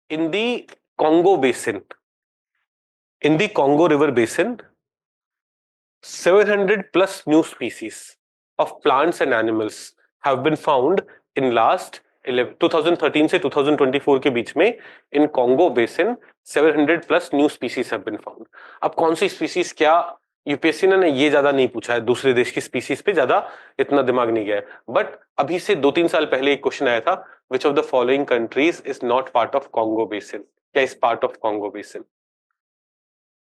in the Congo basin, in the Congo River basin, 700 plus new species of plants and animals have been found in last 2013 से 2024 के बीच में in Congo basin 700 plus new species have been found. अब कौन सी species क्या, UPSC ने ये ज्यादा नहीं पूछा है, दूसरे देश की स्पीसीज पे ज्यादा इतना दिमाग नहीं गया है, बट अभी से 2-3 साल पहले एक क्वेश्चन आया था, which of the following countries is not part of Congo basin, क्या is part of Congo basin?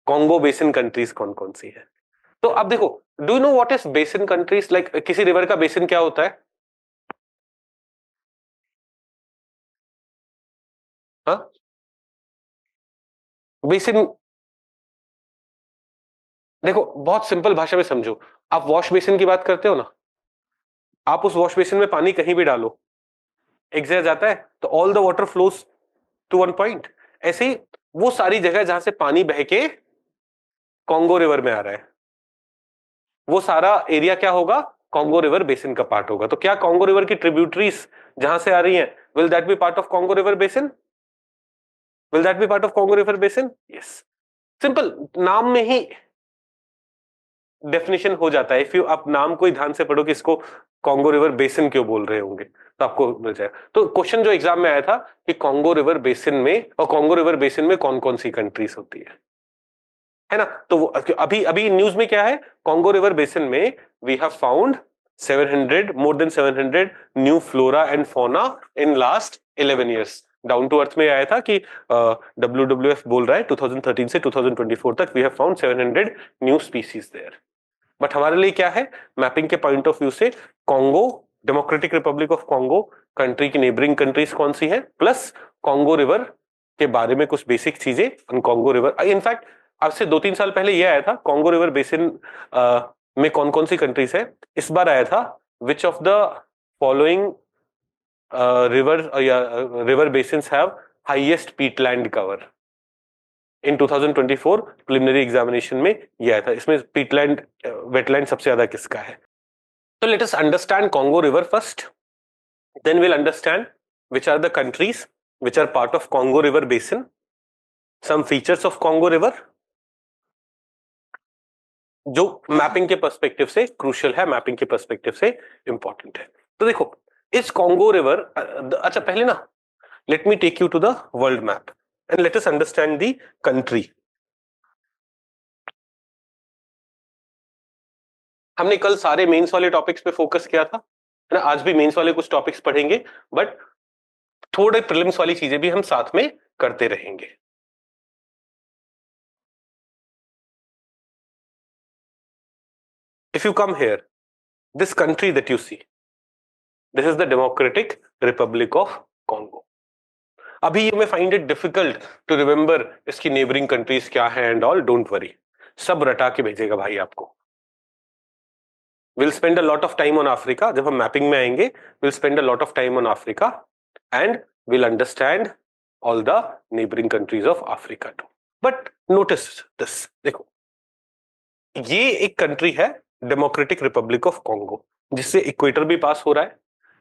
Congo basin countries कौन कौन सी है? तो अब देखो, do you know what is basin countries? Like किसी रिवर का बेसिन क्या होता है? हाँ, बेसिन देखो बहुत सिंपल भाषा में समझो, आप वॉश बेसिन की बात करते हो ना, आप उस वॉश बेसिन में पानी कहीं भी डालो, एक जगह जाता है तो all the water flows to one point. ऐसे ही वो सारी जगह जहां से पानी बह के कॉन्गो रिवर में आ रहा है, वो सारा एरिया क्या होगा? कॉन्गो रिवर बेसिन का पार्ट होगा। तो क्या कॉन्गो रिवर की ट्रिब्यूटरीज जहां से आ रही हैं, will that be part of Congo river basin? Will that be part of Congo river basin? Yes, simple, नाम में ही डेफिनेशन हो जाता है। इफ यू आप नाम को ही ध्यान से पढ़ो कि इसको कॉन्गो रिवर बेसिन क्यों बोल रहे होंगे तो आपको मिल जाएगा। तो क्वेश्चन जो एग्जाम में आया था कि कॉन्गो रिवर बेसिन में, और कॉन्गो रिवर बेसिन में कौन कौन सी कंट्रीज होती है ना? तो वो अभी अभी न्यूज में क्या है, कॉन्गो रिवर बेसिन में we have found 700, more than 700 new flora and fauna in last 11 years. Down to earth में आया था कि WWF बोल रहा है 2013 से 2024 तक we have found 700 new species there. But हमारे लिए क्या है, मैपिंग के पॉइंट ऑफ व्यू से Congo, Democratic Republic of Congo country की नेबरिंग कंट्रीज कौन सी है, प्लस कॉन्गो रिवर के बारे में कुछ बेसिक चीजें। कॉन्गो रिवर इनफैक्ट अब से 2-3 साल पहले यह आया था, कॉन्गो रिवर बेसिन में कौन कौन सी कंट्रीज है। इस बार आया था which of the following river या river basins have highest peatland cover. In 2024 preliminary examination में यह आया था, इसमें पीटलैंड वेटलैंड सबसे ज्यादा किसका है। तो let us understand Congo river first, then will understand which are the countries which are part of Congo River Basin, some features of Congo River जो मैपिंग के पर्सपेक्टिव से क्रूशियल है, मैपिंग के पर्सपेक्टिव से इंपॉर्टेंट है। तो देखो इस कॉन्गो रिवर, अच्छा पहले ना let me take you to the world map and let us understand the country. हमने कल सारे मेंस वाले टॉपिक्स पे फोकस किया था, है ना? आज भी मेंस वाले कुछ टॉपिक्स पढ़ेंगे, बट थोड़े प्रीलिम्स वाली चीजें भी हम साथ में करते रहेंगे। If you come here, this country that you see, this is the Democratic Republic of Congo. अभी you may find it difficult to remember इसकी नेबरिंग कंट्रीज क्या है एंड ऑल, डोंट वरी, सब रटा के भेजेगा भाई आपको। We'll spend a lot of time on Africa, जब हम मैपिंग में आएंगे we'll spend a lot of time on Africa and we'll understand all the neighboring countries of Africa too. But notice this, देखो ये एक कंट्री है democratic Republic of Congo, जिससे equator भी पास हो रहा है।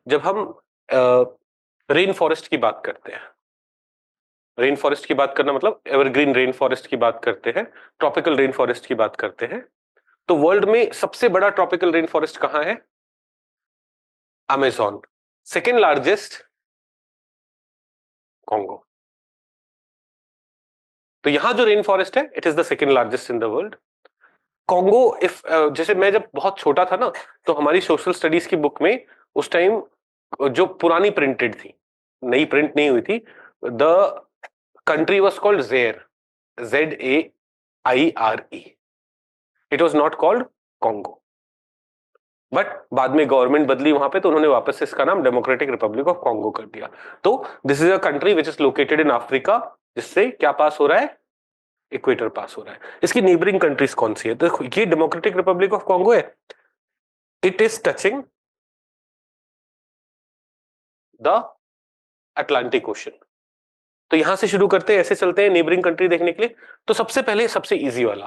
जब हम रेन फॉरेस्ट की बात करते हैं, रेन फॉरेस्ट की बात करना मतलब एवरग्रीन रेन फॉरेस्ट की बात करते हैं, ट्रॉपिकल रेन फॉरेस्ट की बात करते हैं, तो वर्ल्ड में सबसे बड़ा ट्रॉपिकल रेन फॉरेस्ट कहां है? अमेजोन। Second largest Congo. तो यहां जो रेन फॉरेस्ट है it is the second largest in the world. Congo if जैसे मैं जब बहुत छोटा था ना, तो हमारी सोशल स्टडीज की बुक में उस टाइम जो पुरानी प्रिंटेड थी, नई प्रिंट नहीं हुई थी, the country was called Zaire, ZAIRE, it was not called Congo. But बाद में गवर्नमेंट बदली वहां पे, तो उन्होंने वापस से इसका नाम डेमोक्रेटिक रिपब्लिक ऑफ कॉन्गो कर दिया। तो this is a country which is located in Africa, जिससे क्या पास हो रहा है? इक्वेटर पास हो रहा है। इसकी नेबरिंग कंट्रीज कौन सी है? तो देखो ये डेमोक्रेटिक रिपब्लिक ऑफ कॉन्गो है, it is touching the Atlantic ocean. तो यहां से शुरू करते हैं, ऐसे चलते हैं नेबरिंग कंट्री देखने के लिए। तो सबसे पहले सबसे इजी वाला,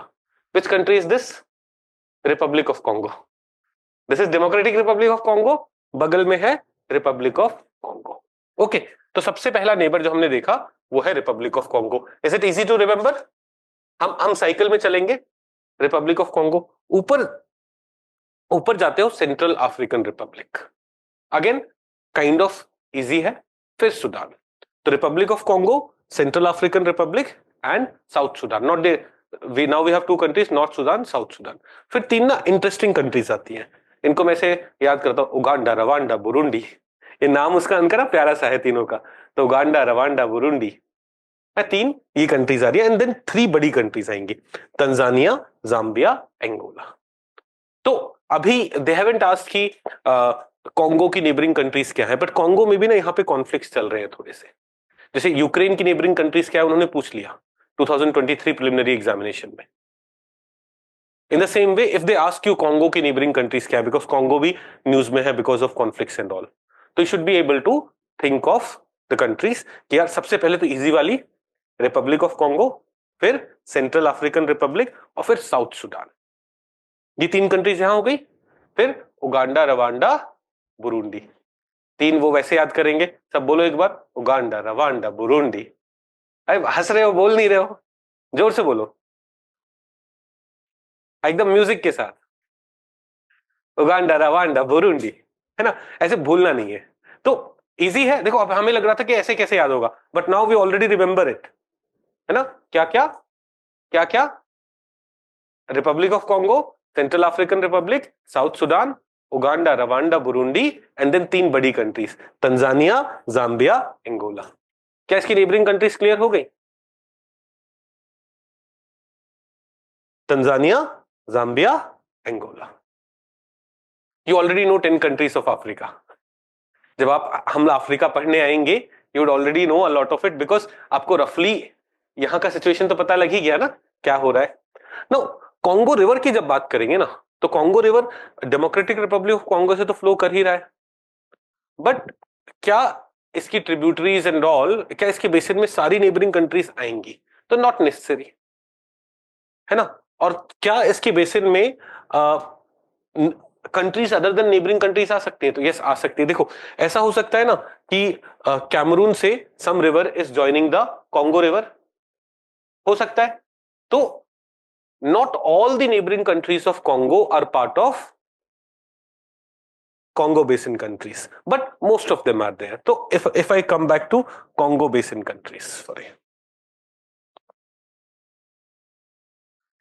which country is this? Republic of Congo. This is democratic Republic of Congo, बगल में है रिपब्लिक ऑफ कॉन्गो। ओके, तो सबसे पहला नेबर जो हमने देखा वो है Republic of Congo. Is it easy to remember? हम साइकिल में चलेंगे, रिपब्लिक ऑफ कॉन्गो, ऊपर ऊपर जाते हो Central African Republic, again kind of easy है, फिर सूडान। तो Republic of Congo, Central African Republic and South Sudan, not they we now we have two countries, North Sudan, South Sudan. फिर तीन ना इंटरेस्टिंग कंट्रीज आती हैं, इनको मैं से याद करता हूं, उगांडा, रवांडा, बुरुंडी। ये नाम उसका उनका ना प्यारा सा है तीनों का, तो उगांडा, रवांडा, बुरुंडी, तीन ये कंट्रीज आ रही है। एंड देन थ्री बड़ी कंट्रीज आएंगी, तंजानिया, जाम्बिया, एंगोला। तो अभी दे हैवंट आस्क्ड कि कॉन्गो की नेबरिंग कंट्रीज क्या है, बट कॉन्गो में भी ना यहाँ पे कॉन्फ्लिक्ट्स चल रहे हैं थोड़े से। जैसे यूक्रेन की नेबरिंग कंट्रीज क्या है उन्होंने पूछ लिया 2023 प्रिलिमिनरी एग्जामिनेशन में। In the same way if they ask you Congo की नेबरिंग कंट्रीज क्या है, बिकॉज कॉन्गो भी न्यूज में है because of conflicts and all, तो you should be able to think of the countries कि यार सबसे पहले तो इजी वाली रिपब्लिक ऑफ कॉन्गो, फिर सेंट्रल अफ्रीकन रिपब्लिक और फिर साउथ सुडान। ये तीन कंट्रीज यहां हो गई। फिर उगांडा, रवांडा, बुरुंडी, तीन वो वैसे याद करेंगे। सब बोलो एक बार, उगांडा, रवांडा, बुरुंडी। अरे हंस रहे हो, बोल नहीं रहे हो, जोर से बोलो एकदम म्यूजिक के साथ। उगांडा, रवांडा, बुरुंडी, है ना, ऐसे भूलना नहीं है। तो इजी है, देखो अब हमें लग रहा था कि ऐसे कैसे याद होगा, but now we already remember it, है ना। क्या क्या क्या क्या, Republic of Congo, Central African Republic, South Sudan, Uganda, Rwanda, Burundi, and then तीन बड़ी कंट्रीज, तंजानिया, जाम्बिया, एंगोला। क्या इसकी नेबरिंग कंट्रीज क्लियर हो गई? Tanzania, Zambia, Angola. You already know 10 countries of Africa. जब आप हम अफ्रीका पढ़ने आएंगे you would already know a lot of it, because आपको रफली यहां का सिचुएशन तो पता लग ही गया ना क्या हो रहा है। नो, कॉन्गो रिवर की जब बात करेंगे ना, तो Congo river democratic Republic of Congo से तो फ्लो कर ही रहा है, बट क्या इसकी ट्रिब्यूटरीज एंड ऑल, क्या इसके बेसिन में सारी नेबरिंग कंट्रीज आएंगी? तो नॉट नेसेसरी, है ना। और क्या इसके बेसिन में countries other than neighbouring countries आ सकती है? तो यस आ सकती है। देखो ऐसा हो सकता है ना कि कैमरून से some river is joining the Congo river, हो सकता है। तो not all the neighboring countries of Congo are part of Congo Basin countries, but most of them are there. So if I come back to Congo Basin countries, sorry,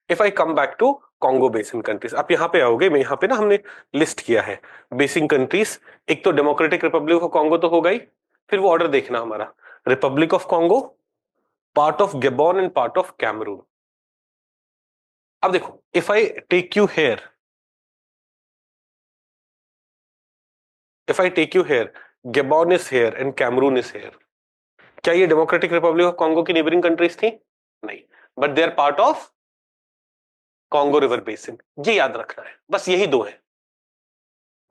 if I come back to Congo Basin countries, आप यहां पे आओगे, मैं यहां पे ना हमने list किया है बेसिन कंट्रीज। एक तो डेमोक्रेटिक रिपब्लिक ऑफ कॉन्गो तो हो गई, फिर वो ऑर्डर देखना हमारा, republic of Congo, part of Gabon and part of Cameroon. अब देखो if I take you here, if I take you here, Gabon is here and Cameroon is here. क्या ये डेमोक्रेटिक रिपब्लिक ऑफ कॉन्गो की neighbouring countries थी? नहीं, but they are part of Congo river basin. ये याद रखना है, बस यही दो है,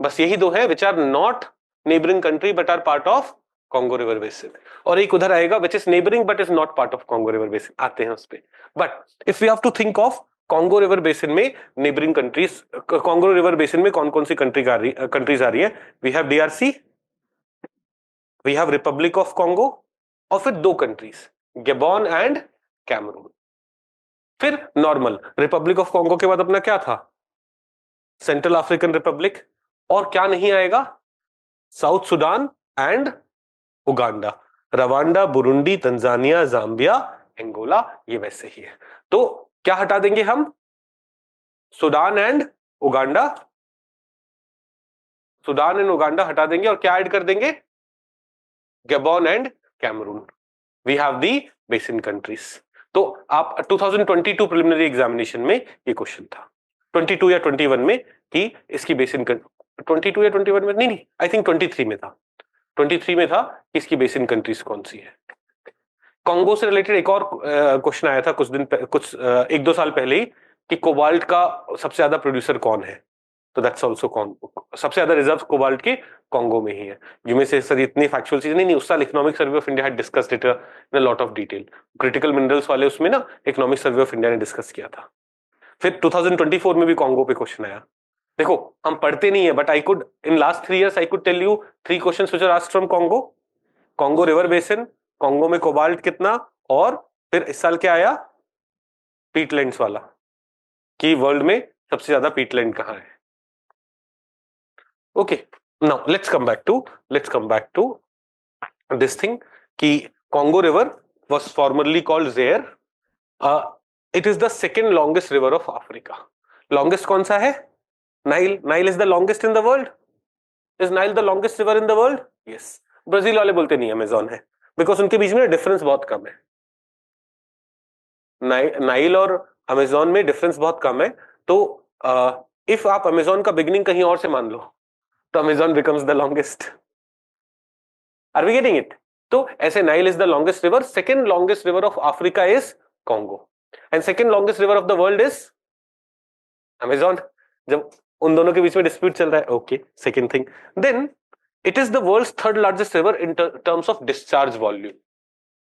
बस यही दो है which are not neighbouring country but are part of Congo river basin. और एक उधर आएगा which is neighbouring but is not part of Congo river basin, आते हैं उस पे। But if we have to think of Congo river basin में neighbouring countries, Congo river basin में कौन कौन सी कंट्रीज आ रही है? We have DRC, we have republic of Congo, और फिर दो कंट्रीज गैबोन एंड कैमरून। फिर नॉर्मल रिपब्लिक ऑफ कॉन्गो के बाद अपना क्या था? सेंट्रल अफ्रीकन रिपब्लिक, और क्या नहीं आएगा? South Sudan and Uganda, Rwanda, Burundi, Tanzania, Zambia, Angola, ये वैसे ही है। तो क्या हटा देंगे हम? Sudan and Uganda, Sudan and Uganda हटा देंगे, और क्या ऐड कर देंगे? Gabon and Cameroon. We have the basin countries. तो आप 2022 प्रिलिमिनरी एग्जामिनेशन में ये क्वेश्चन था, 22 या 21 में, कि इसकी बेसिन 22 या 21 में, नहीं आई थिंक 23 में था, 23 में था कि इसकी बेसिन कंट्रीज कौन सी है। कांगो से रिलेटेड एक और क्वेश्चन आया था कुछ दिन कुछ एक दो साल पहले ही, कि कोबाल्ट का सबसे ज्यादा प्रोड्यूसर कौन है? तो दैट्स आल्सो सबसे ज्यादा रिजर्व कोबाल्ट के कांगो में ही है। यू में से सर इतनी फैक्चुअल चीज नहीं, उस साल economic survey of India had discussed it in a lot of detail, critical minerals वाले उसमें ना इकोनॉमिक सर्वे ऑफ इंडिया ने डिस्कस किया था। फिर 2024 में भी कांगो पे क्वेश्चन आया। देखो हम पढ़ते नहीं है, but I could in last 3 years I could tell you 3 questions which are asked from Congo: Congo river basin, Congo में कोबाल्ट कितना, और फिर इस साल क्या आया पीटलैंड्स वाला कि वर्ल्ड में सबसे ज्यादा पीटलैंड कहाँ है. Okay, now let's come back to this thing कि Congo river was formerly called Zaire. It is the second longest river of Africa. Longest कौन सा है? Nile. Nile is the longest in the world. Is Nile the longest river in the world? Yes. Brazil वाले बोलते नहीं Amazon है, because उनके बीच में difference बहुत कम है. नाइल और अमेजोन में डिफरेंस बहुत कम है. तो इफ आप अमेजोन का बिगिनिंग कहीं और से मान लो तो Amazon becomes the longest. Are we getting it? तो ऐसे Nile is the longest river, second longest river of Africa is Congo, and second longest river of the world is Amazon. जब उन दोनों के बीच में डिस्प्यूट चल रहा है. Okay, second thing, then it is the world's third largest river in terms of discharge volume,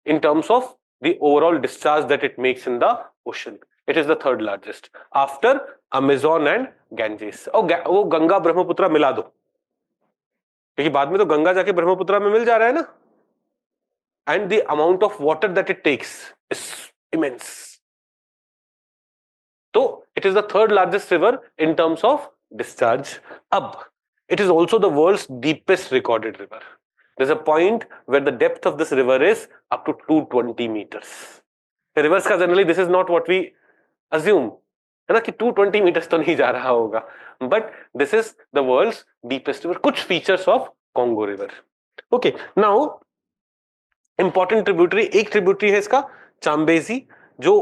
in terms of the overall discharge that it makes in the ocean. It is the third largest after Amazon and Ganges. वो गंगा ब्रह्मपुत्र मिला दो, क्योंकि बाद में तो गंगा जाके ब्रह्मपुत्र में मिल जा रहा है ना. And the amount of water that it takes is immense. So it is the third largest river in terms of discharge. अब it is also the world's deepest recorded river. There's a point where the depth of this river is up to 220 meters. The rivers का generally this is not what we assume, है ना, कि 220 meters तो नहीं जा रहा होगा, but this is the world's deepest river. कुछ features of Congo river. Okay, now important tributary, एक tributary है इसका चाम्बेजी, जो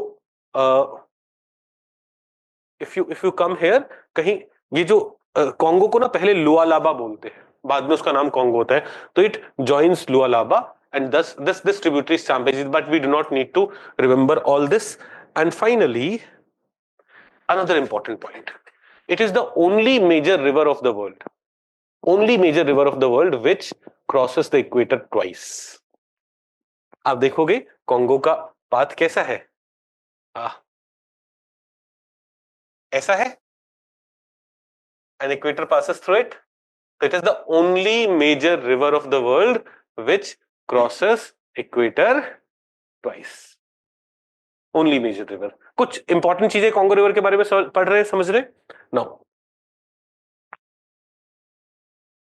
if you come here, कहीं ये जो कॉन्गो को ना पहले लुआलाबा बोलते हैं, बाद में उसका नाम कॉन्गो होता है. तो it joins Lualaba and thus this tributary is Zambezi, but we do not need to remember all this. And finally, another important point, it is the only major river of the world which crosses the equator twice. आप देखोगे Congo का path कैसा है, ऐसा है, and equator passes through it. So it is the only major river of the world which crosses equator twice. Only major river. कुछ important चीजें Congo river के बारे में पढ़ रहे हैं, समझ रहे? Now,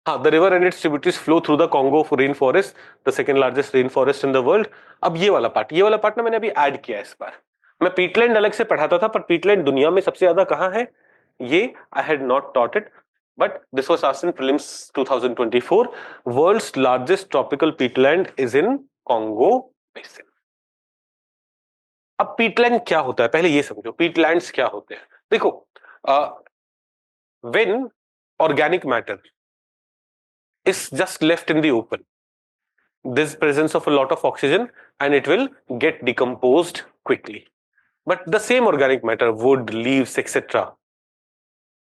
the river and its tributaries flow through the Congo rainforest, the second largest rainforest in the world. अब ये वाला पार्ट ना मैंने अभी ऐड किया इस बार. मैं पीटलैंड अलग से पढ़ाता था, पर पीटलैंड दुनिया में सबसे ज्यादा कहाँ है ये I had not taught it, but this was asked in prelims 2024. World's largest tropical peatland is in Congo Basin. अब पीटलैंड क्या होता है पहले ये समझो. पीटलैंड्स क्या होते हैं? देखो, when organic matter is just left in the open, there's presence of a lot of oxygen and it will get decomposed quickly. But the same organic matter, wood, leaves, etc.,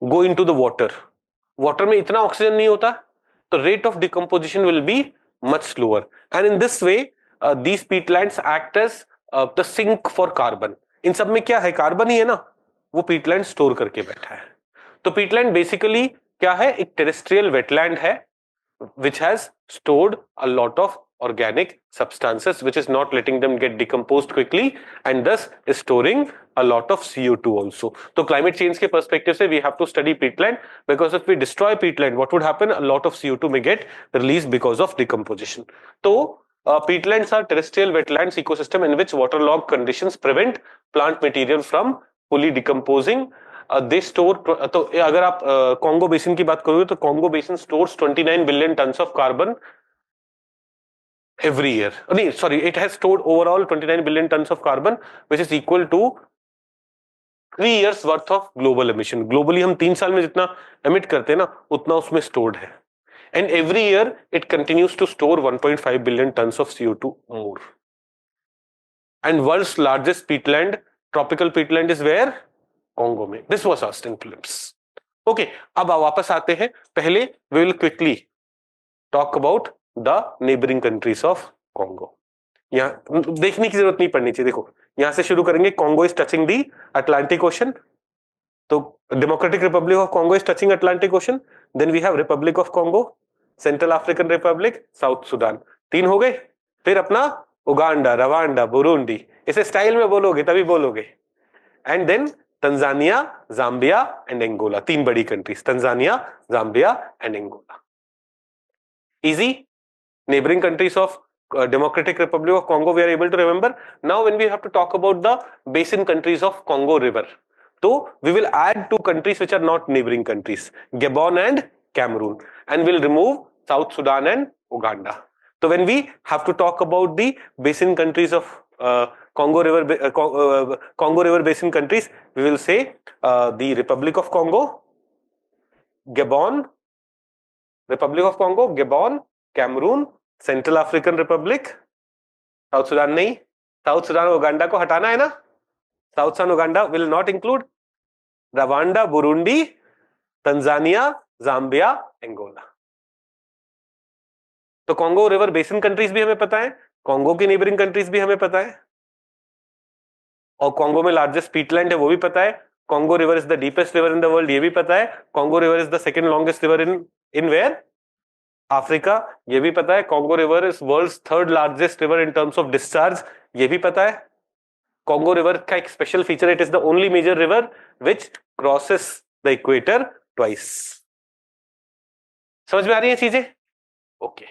go into the water. Water में इतना oxygen नहीं होता, तो rate of decomposition will be much slower. And in this way, these peatlands act as the sink for carbon. इन सब में क्या है, carbon ही है ना, वो peatland स्टोर करके बैठा है. तो peatland basically क्या है, एक टेरेस्ट्रियल वेटलैंड है which has stored a lot of organic substances which is not letting them get decomposed quickly and thus is storing a lot of CO2 also. So climate change के perspective से we have to study peatland, because if we destroy peatland, what would happen? A lot of CO2 may get released because of decomposition. So peatlands are terrestrial wetlands ecosystem in which waterlogged conditions prevent plant material from fully decomposing. They store, तो अगर आप Congo basin की बात करोगे तो Congo basin stores 29 billion tons of carbon every year. नहीं, sorry, it has stored overall 29 billion tons of carbon, which is equal to 3 years worth of global emission. Globally हम 3 साल में जितना emit करते हैं ना, उतना उसमें stored है. And every year it continues to store 1.5 billion tons of CO2 more. And world's largest peatland, tropical peatland, is where? Congo में. This was asked in prelims. Okay, अब वापस आते हैं. पहले we will quickly talk about the neighboring countries of Congo. यहाँ देखने की जरूरत नहीं पड़नी चाहिए. देखो, यहां से शुरू करेंगे. Congo is touching the Atlantic Ocean. तो Democratic Republic of Congo is touching Atlantic Ocean. Then we have Republic of Congo, Central African Republic, South Sudan. 3 हो गए. फिर अपना उगांडा, रवांडा, बुरुंडी, इसे स्टाइल में बोलोगे तभी बोलोगे। And then Tanzania, Zambia and Angola, तीन बड़ी countries, Tanzania, Zambia and Angola. Easy. Neighboring countries of Democratic Republic of Congo we are able to remember. Now when we have to talk about the basin countries of Congo River, so we will add two countries which are not neighboring countries, Gabon and Cameroon, and we'll remove South Sudan and Uganda. So when we have to talk about the basin countries of Congo River basin countries, we will say the Republic of Congo, Gabon, Republic of Congo, Gabon, Cameroon, central African Republic, South Sudan नहीं, South Sudan और Uganda को हटाना है ना, South Sudan Uganda will not include, Rwanda, Burundi, Tanzania, Zambia, Angola. तो Congo river basin countries भी हमें पता है, कॉन्गो की नेबरिंग कंट्रीज भी हमें पता है, और कॉन्गो में लार्जेस्ट पीटलैंड है वो भी पता है, Congo river is the deepest river in the world ये भी पता है, Congo river is the second longest river in where, Africa, ये भी पता है, Congo river is world's third largest river in terms of discharge ये भी पता है, कॉन्गो रिवर का एक special feature, it is the only major river which crosses the equator twice. समझ में आ रही है चीजें? ओके।